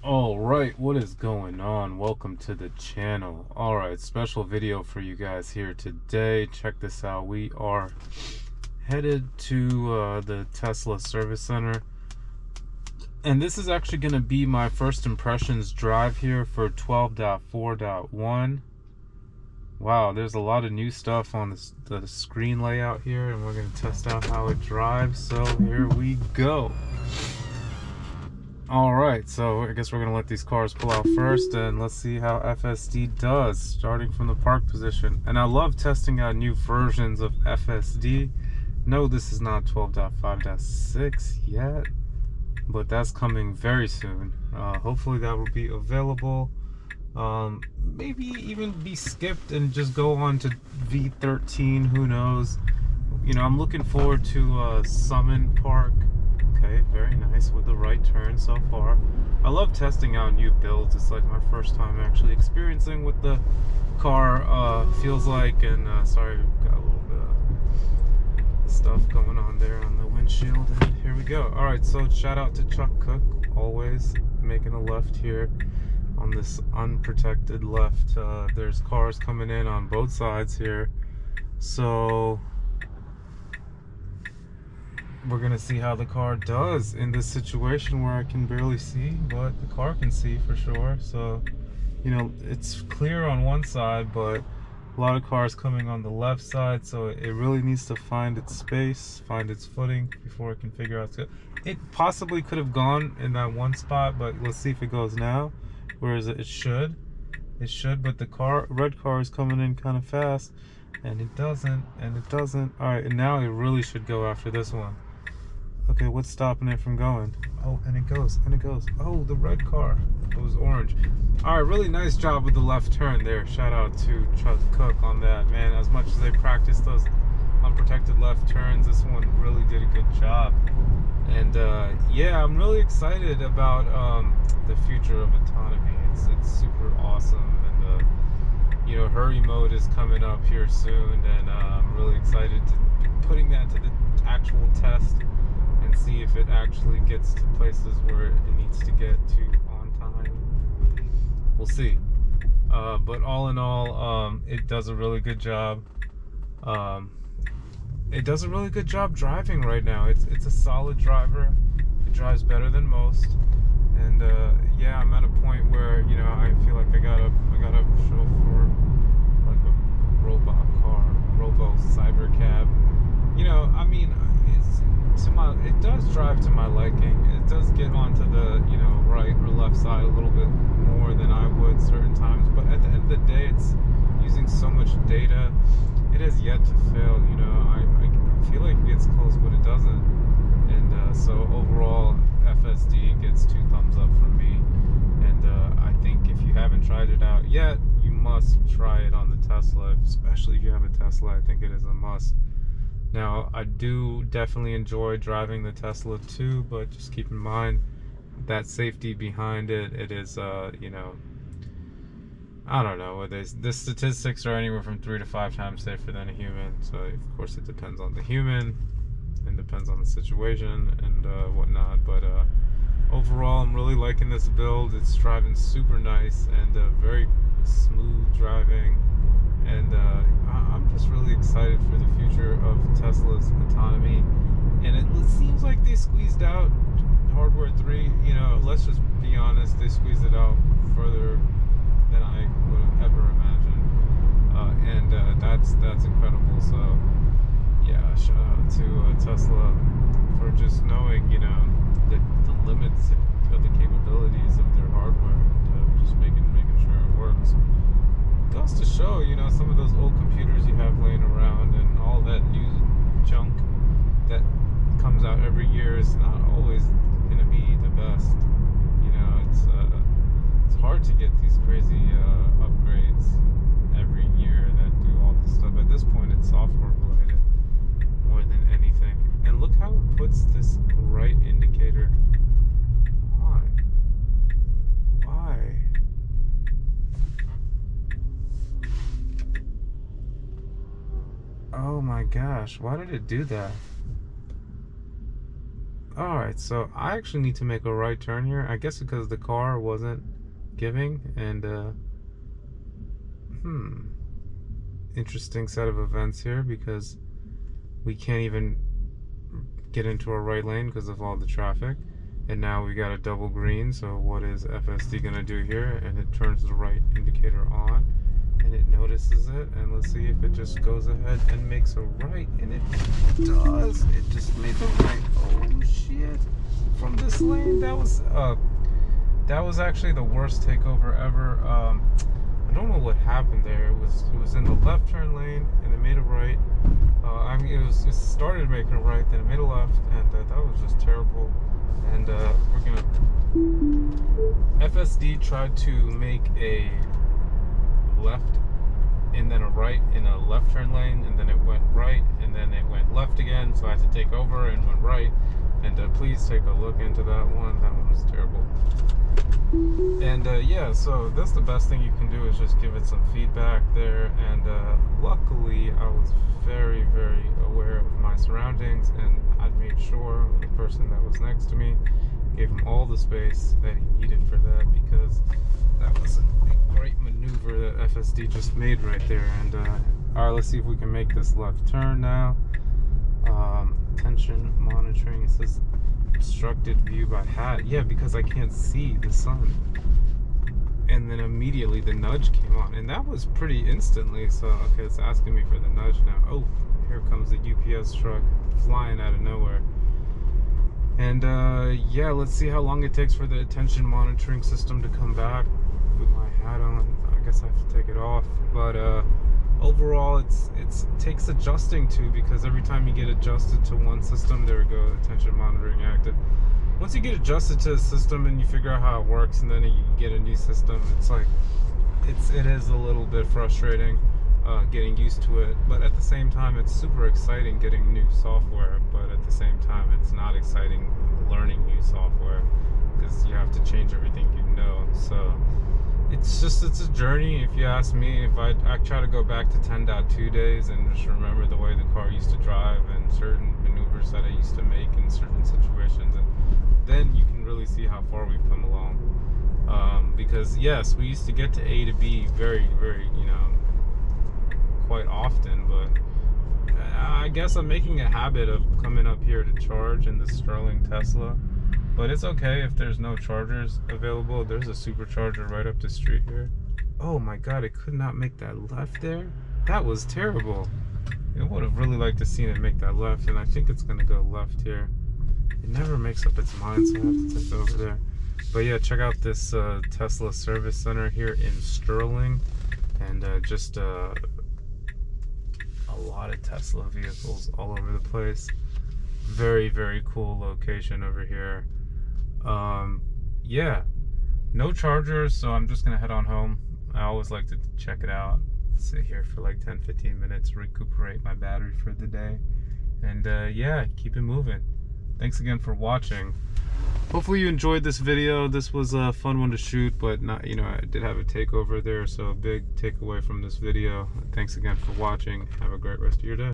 All right, what is going on? Welcome to the channel. All right, special video for you guys here today. Check this out. We are headed to the Tesla service center, and this is actually going to be my first impressions drive here for 12.4.1. Wow, there's a lot of new stuff on the screen layout here, and we're going to test out how it drives. So here we go. Alright, so I guess we're going to let these cars pull out first, and let's see how FSD does, starting from the park position. And I love testing out new versions of FSD. No, this is not 12.5.6 yet, but that's coming very soon. Hopefully that will be available. Maybe even be skipped and just go on to V13, who knows. You know, I'm looking forward to Summon Park. Okay, very nice with the right turn so far. I love testing out new builds. It's like my first time actually experiencing what the car feels like. And sorry, got a little bit of stuff going on there on the windshield. And here we go. All right, so shout out to Chuck Cook, always making a left here on this unprotected left. There's cars coming in on both sides here, so we're gonna see how the car does in this situation where I can barely see, but the car can see for sure. So, you know, it's clear on one side, but a lot of cars coming on the left side, so it really needs to find its space, find its footing before it can figure out it possibly could have gone in that one spot, but let's see if it goes now. Whereas it should, but the red car is coming in kind of fast, and it doesn't. All right, and now it really should go after this one. Okay, what's stopping it from going? Oh, and it goes. Oh, the red car. It was orange. All right, really nice job with the left turn there. Shout out to Chuck Cook on that, man. As much as they practiced those unprotected left turns, this one really did a good job. And yeah, I'm really excited about the future of autonomy. It's super awesome, and you know, hurry mode is coming up here soon, and I'm really excited to be putting that to the actual test and see if it actually gets to places where it needs to get to on time. We'll see. But all in all, it does a really good job. It does a really good job driving right now. It's a solid driver. It drives better than most. And yeah, I'm at a point where, you know, I feel like I gotta chauffeur like a robot car, robo cyber cab. You know, I mean, it does drive to my liking. It does get onto the, you know, right or left side a little bit more than I would certain times. But at the end of the day, it's using so much data. It has yet to fail. You know, I feel like it gets close, but it doesn't. And so overall, FSD gets 2 thumbs up from me. And I think if you haven't tried it out yet, you must try it on the Tesla. Especially if you have a Tesla, I think it is a must. Now, I do definitely enjoy driving the Tesla too, but just keep in mind that safety behind it. It is, you know, I don't know. The statistics are anywhere from 3 to 5 times safer than a human. So, of course, it depends on the human and depends on the situation and whatnot. But overall, I'm really liking this build. It's driving super nice and very smooth driving. And I'm just really excited for the future of Tesla's autonomy. And it seems like they squeezed out hardware 3. You know, let's just be honest, they squeezed it out further than I would have ever imagined. And that's incredible. So yeah, shout out to Tesla for just knowing, you know, the limits of the capabilities of their hardware, and just making sure it works. Goes to show, you know, some of those old computers you have laying around and all that new junk that comes out every year is not always going to be the best. You know, it's hard to get these crazy upgrades every year that do all this stuff. At this point, it's software related more than anything. And look how it puts this right indicator on. Why? Oh my gosh, why did it do that? Alright, so I actually need to make a right turn here. I guess because the car wasn't giving, and interesting set of events here, because we can't even get into our right lane because of all the traffic, and now we got a double green. So what is FSD gonna do here? And it turns the right indicator on, and it notices it, and let's see if it just goes ahead and makes a right, and it does. It just made the right. Oh shit! From this lane, that was actually the worst takeover ever. I don't know what happened there. It was in the left turn lane, and it made a right. I mean, it started making a right, then it made a left, and that was just terrible. And we're gonna. FSD tried to make a left and then a right in a left turn lane, and then it went right, and then it went left again. So I had to take over and went right. And please take a look into that one. That one was terrible. And yeah, so that's the best thing you can do, is just give it some feedback there. And luckily I was very, very aware of my surroundings, and I made sure the person that was next to me, gave him all the space that he needed for that, because that was a great maneuver that FSD just made right there. And all right, let's see if we can make this left turn now. Attention monitoring, it says obstructed view by hat. Yeah, because I can't see the sun. And then immediately the nudge came on, and that was pretty instantly. So okay, it's asking me for the nudge now. Oh, here comes the UPS truck flying out of nowhere. And yeah, let's see how long it takes for the attention monitoring system to come back. With my hat on, I guess I have to take it off. But overall, it takes adjusting to, because every time you get adjusted to one system, there we go, attention monitoring active. Once you get adjusted to a system and you figure out how it works, and then you get a new system, it's like it is a little bit frustrating getting used to it. But at the same time, it's super exciting getting new software. But at the same time, it's not exciting learning new software, because you have to change everything you know. So it's a journey. If you ask me, if I try to go back to 10.2 days and just remember the way the car used to drive and certain maneuvers that I used to make in certain situations, and then you can really see how far we've come along. Because yes, we used to get to A to B very, very, quite often, but I guess I'm making a habit of coming up here to charge in the Sterling Tesla. But it's okay if there's no chargers available. There's a supercharger right up the street here. Oh my god, it could not make that left there? That was terrible. I would have really liked to seen it make that left, and I think it's gonna go left here. It never makes up its mind, so I have to take it over there. But yeah, check out this Tesla service center here in Sterling, and just a lot of Tesla vehicles all over the place. Very, very cool location over here. Yeah, no chargers, so I'm just gonna head on home. I always like to check it out, sit here for like 10-15 minutes, recuperate my battery for the day, and yeah, keep it moving. Thanks again for watching. Hopefully you enjoyed this video. This was a fun one to shoot, but not, I did have a takeover there, so a big takeaway from this video. Thanks again for watching. Have a great rest of your day.